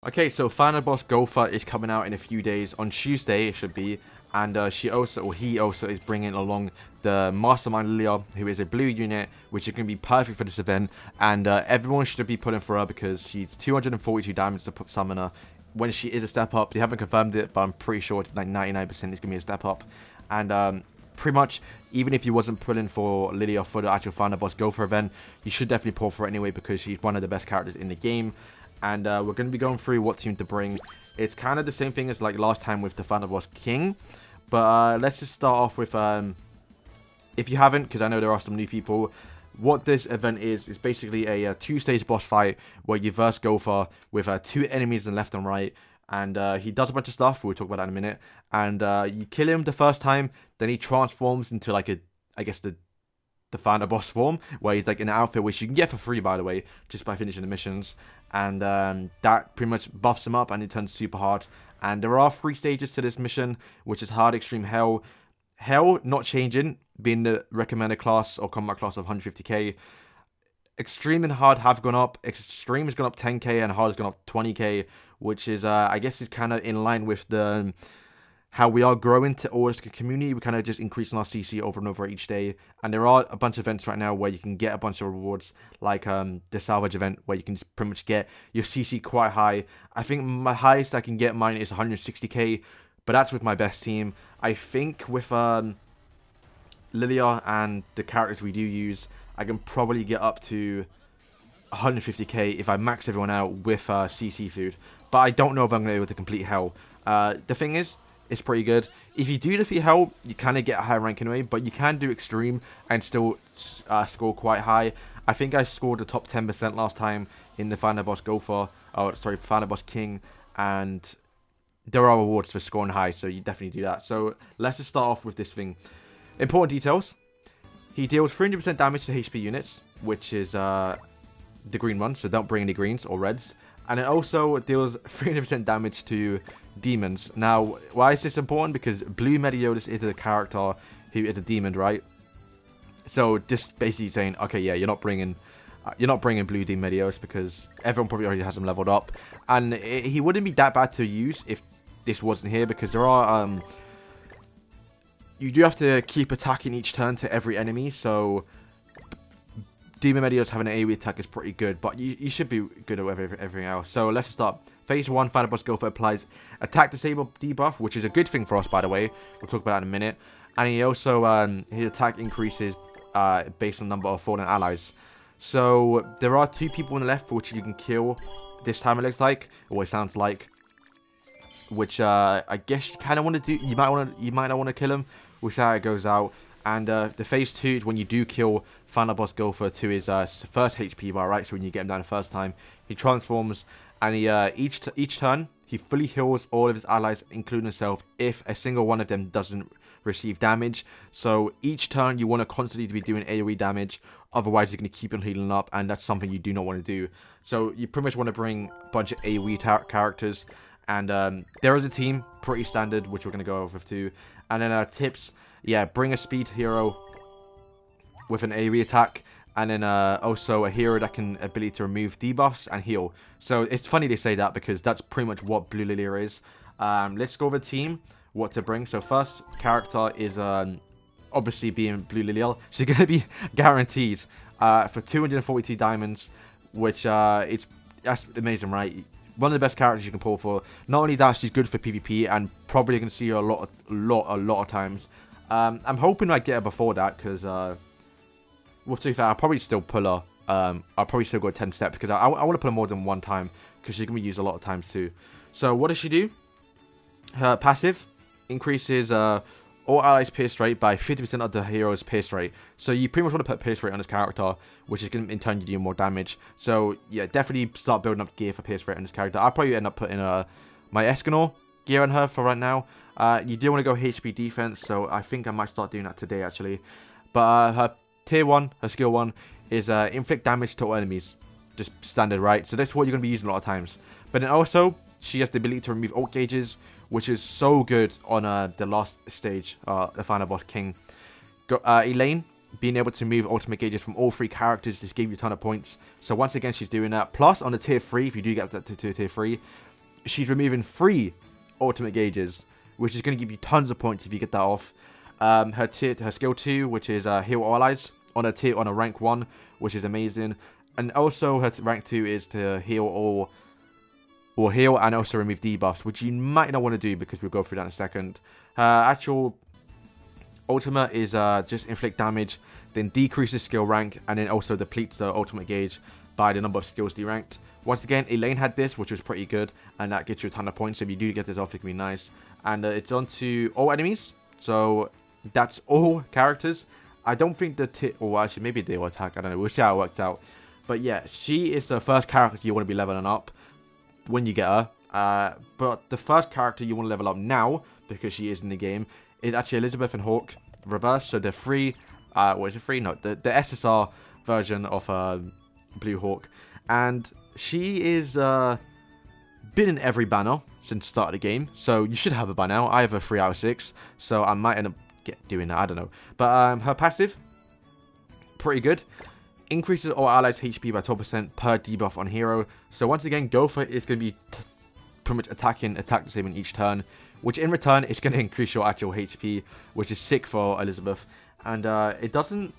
Okay, so final boss GOWTHER is coming out in a few days. On Tuesday, it should be. And he also is bringing along the Mastermind LILLIA, who is a blue unit, which is going to be perfect for this event. And everyone should be pulling for her because she's 242 damage to summon her. When she is a step up, they haven't confirmed it, but I'm pretty sure like 99% is going to be a step up. And pretty much, even if you wasn't pulling for LILLIA for the actual final boss GOWTHER event, you should definitely pull for her anyway because she's one of the best characters in the game. And we're going to be going through what team to bring. It's kind of the same thing as like last time with the final boss King. But let's just start off with, if you haven't, because I know there are some new people, what this event is basically a two-stage boss fight where you verse GOWTHER with two enemies on left and right. And he does a bunch of stuff, we'll talk about that in a minute. And you kill him the first time, then he transforms into like I guess the final boss form, where he's like in an outfit which you can get for free, by the way, just by finishing the missions. And that pretty much buffs him up and it turns super hard. And there are 3 stages to this mission, which is hard, extreme, hell. Hell not changing, being the recommended class or combat class of 150k. Extreme and hard have gone up. Extreme has gone up 10k and hard has gone up 20k, which is I guess is kind of in line with the how we are growing to as a community. We're kind of just increasing our CC over and over each day. And there are a bunch of events right now where you can get a bunch of rewards, like the salvage event, where you can just pretty much get your CC quite high. I think my highest I can get mine is 160k, but that's with my best team. I think with LILLIA and the characters we do use, I can probably get up to 150k if I max everyone out with CC food. But I don't know if I'm going to be able to complete hell. The thing is, it's pretty good. If you do defeat hell, you kind of get a higher rank anyway, but you can do extreme and still score quite high. I think I scored the top 10% last time in the final boss GOWTHER, final boss King, and there are rewards for scoring high, so you definitely do that. So let's just start off with this thing. Important details. He deals 300% damage to HP units, which is the green one, so don't bring any greens or reds. And it also deals 300% damage to demons. Now, why is this important? Because Blue Meliodas is the character who is a demon, right? So just basically saying, okay, yeah, you're not bringing Blue Demon Meliodas because everyone probably already has him leveled up, and he wouldn't be that bad to use if this wasn't here, because there are you do have to keep attacking each turn to every enemy. So Demon Meliodas having an AoE attack is pretty good, but you should be good at everything else. So let's start. Phase 1, final boss GOWTHER applies attack disable debuff, which is a good thing for us, by the way. We'll talk about that in a minute. And he also, his attack increases based on the number of fallen allies. So there are 2 people on the left which you can kill this time, it looks like, or it sounds like. Which I guess you kind of want to do. You might not want to kill him. We'll see how it goes out. And the phase 2 is when you do kill final boss GOWTHER to his first HP bar, right? So when you get him down the first time, he transforms, and he each turn he fully heals all of his allies, including himself, if a single one of them doesn't receive damage. So each turn you want to constantly be doing AoE damage, otherwise you're going to keep on healing up, and that's something you do not want to do. So you pretty much want to bring a bunch of AoE characters. And there is a team, pretty standard, which we're going to go over too. And then tips, yeah, bring a speed hero with an AoE attack. And then also a hero that can ability to remove debuffs and heal. So it's funny they say that because that's pretty much what Blue LILLIA is. Let's go over the team, what to bring. So first character is obviously being Blue LILLIA. She's going to be guaranteed for 242 diamonds, which that's amazing, right? One of the best characters you can pull for. Not only that, she's good for PvP and probably going to see her a lot of times. I'm hoping I get her before that because, well, to be fair, I'll probably still pull her. I'll probably still go 10 steps because I want to pull her more than one time because she's going to be used a lot of times too. So what does she do? Her passive increases all allies pierce rate by 50% of the hero's pierce rate. So you pretty much want to put pierce rate on this character, which is going to in turn do more damage. So yeah, definitely start building up gear for pierce rate on this character. I'll probably end up putting my Escanor gear on her for right now. You do want to go HP defense, so I think I might start doing that today actually. But her tier 1, her skill 1, is inflict damage to all enemies. Just standard, right? So that's what you're going to be using a lot of times. But then also, she has the ability to remove ult gauges, which is so good on the last stage, the final boss King. Elaine being able to move ultimate gauges from all 3 characters just gave you a ton of points. So once again, she's doing that. Plus, on the tier 3, if you do get that to tier 3, she's removing 3 ultimate gauges, which is going to give you tons of points if you get that off. Her skill 2, which is heal all allies, on a rank 1, which is amazing. And also her rank 2 is to heal or heal and also remove debuffs, which you might not want to do because we'll go through that in a second. Her actual ultimate is just inflict damage, then decreases skill rank, and then also depletes the ultimate gauge by the number of skills deranked. Once again, Elaine had this, which was pretty good, and that gets you a ton of points. So if you do get this off, it can be nice. And it's on to all enemies, so that's all characters. I don't think or actually maybe they will attack, I don't know, we'll see how it works out. But yeah, she is the first character you want to be leveling up when you get her. But the first character you want to level up now, because she is in the game, is actually Elizabeth and Hawk reverse. So the free, what is it free? No, the SSR version of Blue Hawk. And she is been in every banner since the start of the game. So you should have her by now. I have a 3 out of 6. So I might end up doing that. I don't know. But her passive, pretty good. Increases all allies' HP by 12% per debuff on hero. So once again, GOWTHER is going to be pretty much attack disabling each turn, which in return is going to increase your actual HP, which is sick for Elizabeth. And it doesn't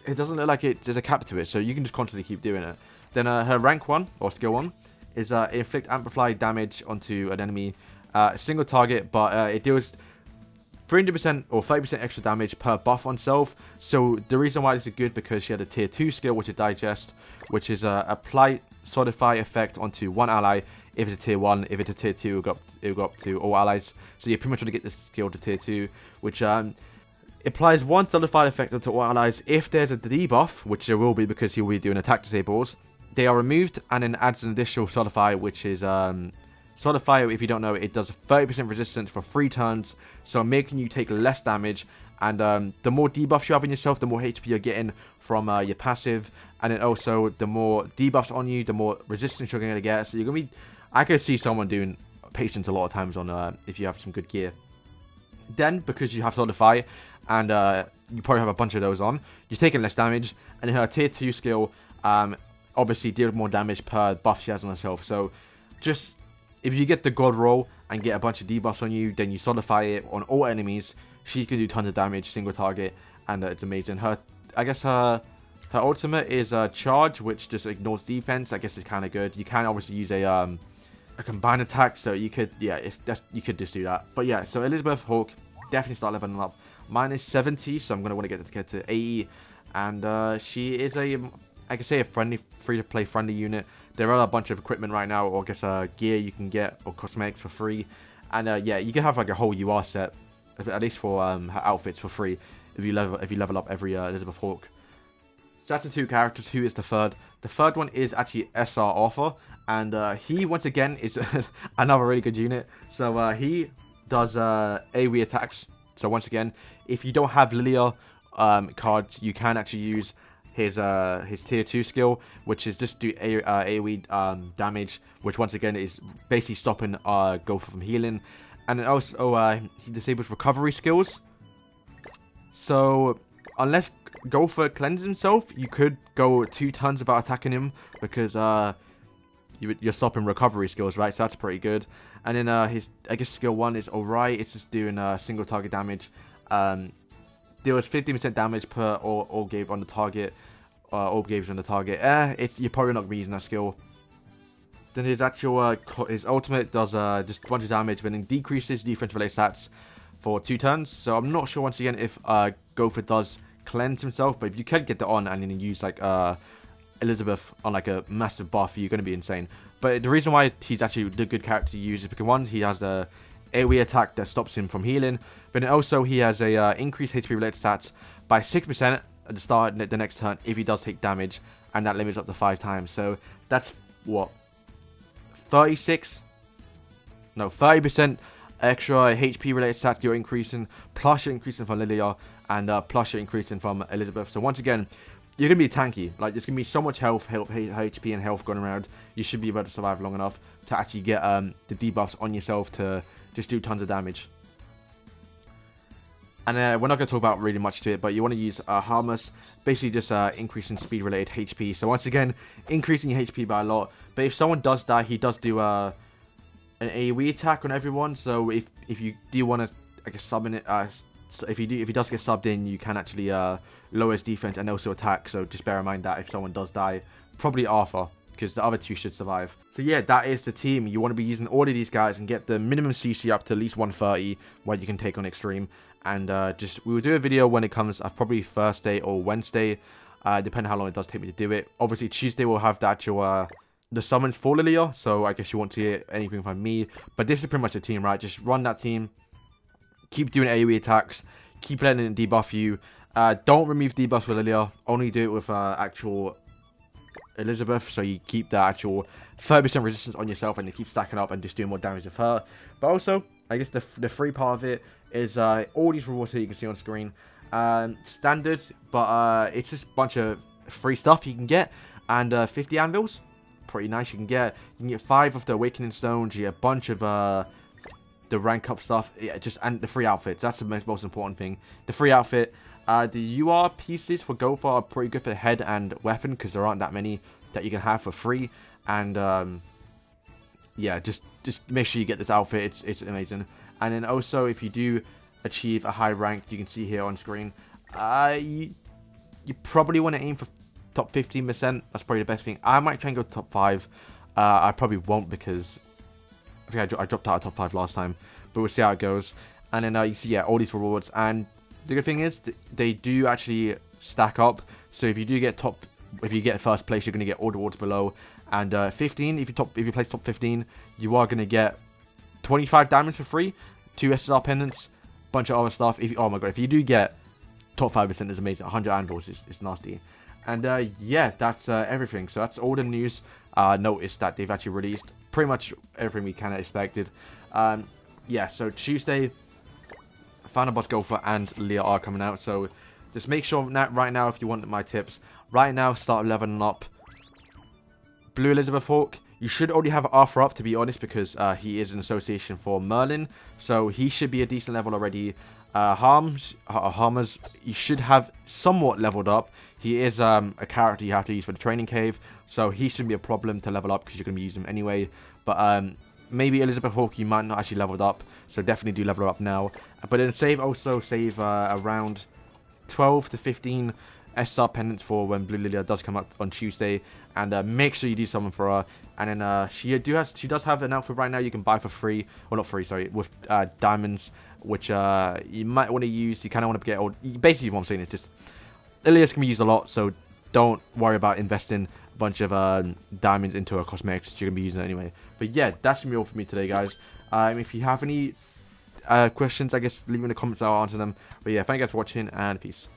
look like there's a cap to it, so you can just constantly keep doing it. Then her rank 1 or skill 1 is inflict amplified damage onto an enemy, single target, but it deals 300% or 30% extra damage per buff on self. So the reason why this is good, because she had a tier 2 skill, which is Digest, which is apply solidify effect onto one ally. If it's a tier 1, if it's a tier 2, it'll go up to all allies. So you pretty much want to get this skill to tier 2, which applies one solidified effect onto all allies. If there's a debuff, which there will be because he'll be doing attack disables, they are removed, and then adds an additional solidify, which is Solidify, if you don't know, it does 30% resistance for 3 turns, so making you take less damage. And the more debuffs you have in yourself, the more HP you're getting from your passive. And then also, the more debuffs on you, the more resistance you're going to get. So you're going to be... I could see someone doing Patience a lot of times on if you have some good gear. Then, because you have Solidify, and you probably have a bunch of those on, you're taking less damage. And then her tier 2 skill, obviously, deals more damage per buff she has on herself. So, just... if you get the God roll and get a bunch of debuffs on you, then you solidify it on all enemies. She can do tons of damage, single target, and it's amazing. I guess her ultimate is charge, which just ignores defense. I guess it's kind of good. You can obviously use a combined attack, so you could, yeah, you could just do that. But yeah, so Elizabeth Hawk, definitely start leveling up. Mine is 70, so I'm gonna want to get to 80, and she is I can say a free-to-play friendly unit. There are a bunch of equipment right now, or I guess gear you can get, or cosmetics for free. And yeah, you can have like a whole UR set, at least for her outfits for free, if you level up every Elizabeth Hawk. So that's the 2 characters. Who is the third? The third one is actually SR Arthur, and he once again is another really good unit. So he does AoE attacks. So once again, if you don't have LILLIA cards, you can actually use his tier 2 skill, which is just do AoE damage, which once again is basically stopping GOWTHER from healing. And then also he disables recovery skills. So unless GOWTHER cleanses himself, you could go 2 turns without attacking him, because you're stopping recovery skills, right? So that's pretty good. And then his, I guess, skill 1 is alright. It's just doing single target damage. Deals 50% damage per orb gauge on the target. Orb gauge on the target. You're probably not going to be using that skill. Then his actual his ultimate does just a bunch of damage, but then decreases defense related stats for 2 turns. So I'm not sure once again if GOWTHER does cleanse himself, but if you can get that on and then use like Elizabeth on like a massive buff, you're going to be insane. But the reason why he's actually the good character to use is because 1, he has a AoE attack that stops him from healing, but then also he has a increased HP related stats by 6% at the start of the next turn if he does take damage, and that limits up to 5 times. So that's what, 30% extra HP related stats you're increasing, plus you're increasing from LILLIA, and plus you're increasing from Elizabeth. So once again, you're going to be tanky. Like, there's going to be so much HP and health going around. You should be able to survive long enough to actually get the debuffs on yourself to just do tons of damage. And we're not going to talk about really much to it, but you want to use Harmless, basically just increasing speed-related HP. So once again, increasing your HP by a lot. But if someone does die, he does do an AoE attack on everyone. So if you do want to, I guess, summon it, if he does get subbed in, you can actually lower his defense and also attack. So just bear in mind that if someone does die, probably Arthur, because the other two should survive. So yeah, that is the team. You want to be using all of these guys and get the minimum CC up to at least 130, where you can take on Extreme. And we will do a video when it comes, probably Thursday or Wednesday, depending how long it does take me to do it. Obviously, Tuesday we'll have the actual, the summons for LILLIA, so I guess you won't see anything from me. But this is pretty much the team, right? Just run that team, keep doing AoE attacks, keep letting it debuff you. Don't remove debuffs with LILLIA, only do it with actual Elizabeth, so you keep the actual 30% resistance on yourself and you keep stacking up and just doing more damage with her. But also, I guess the free part of it is all these rewards here you can see on screen. Standard, but it's just a bunch of free stuff you can get, and 50 anvils, pretty nice. You can get 5 of the awakening stones, you get a bunch of the rank up stuff, yeah, and the free outfits. That's the most important thing. The free outfit. The UR pieces for GOWTHER are pretty good for head and weapon, because there aren't that many that you can have for free. And yeah, just make sure you get this outfit. It's amazing. And then also, if you do achieve a high rank, you can see here on screen, you probably want to aim for top 15%. That's probably the best thing. I might try and go top 5. I probably won't, because I think I dropped out of top 5 last time, but we'll see how it goes. And then you see, yeah, all these rewards. And the good thing is they do actually stack up. So if you do get if you get first place, you're going to get all the rewards below. And 15, if you place top 15, you are going to get 25 diamonds for free, 2 SSR pendants, bunch of other stuff. Oh my god, if you do get top 5%, is amazing. 100 anvils is nasty. And yeah, that's everything. So that's all the news. Notice that they've actually released pretty much everything we kind of expected. Yeah, so Tuesday, Final Boss GOWTHER and LILLIA are coming out. So just make sure that right now, if you want my tips, right now start leveling up Blue Elizabeth Hawk. You should already have Arthur up, to be honest, because he is an association for Merlin. So he should be a decent level already. Harmers, you should have somewhat leveled up. He is a character you have to use for the training cave. So he shouldn't be a problem to level up, because you're going to be using him anyway. But maybe Elizabeth Hawk, you might not actually leveled up. So definitely do level her up now. But then save around 12 to 15 SR pendants for when Blue LILLIA does come up on Tuesday, and make sure you do something for her. And then she does have an outfit right now you can buy for free, or not free, sorry, with diamonds, which you might want to use. You kind of want to get all. Basically, what I'm saying is just LILLIA's can be used a lot, so don't worry about investing a bunch of diamonds into a cosmetics. You're gonna be using it anyway. But yeah, that's gonna be all for me today, guys. If you have any questions, I guess leave them in the comments. I'll answer them. But yeah, thank you guys for watching, and peace.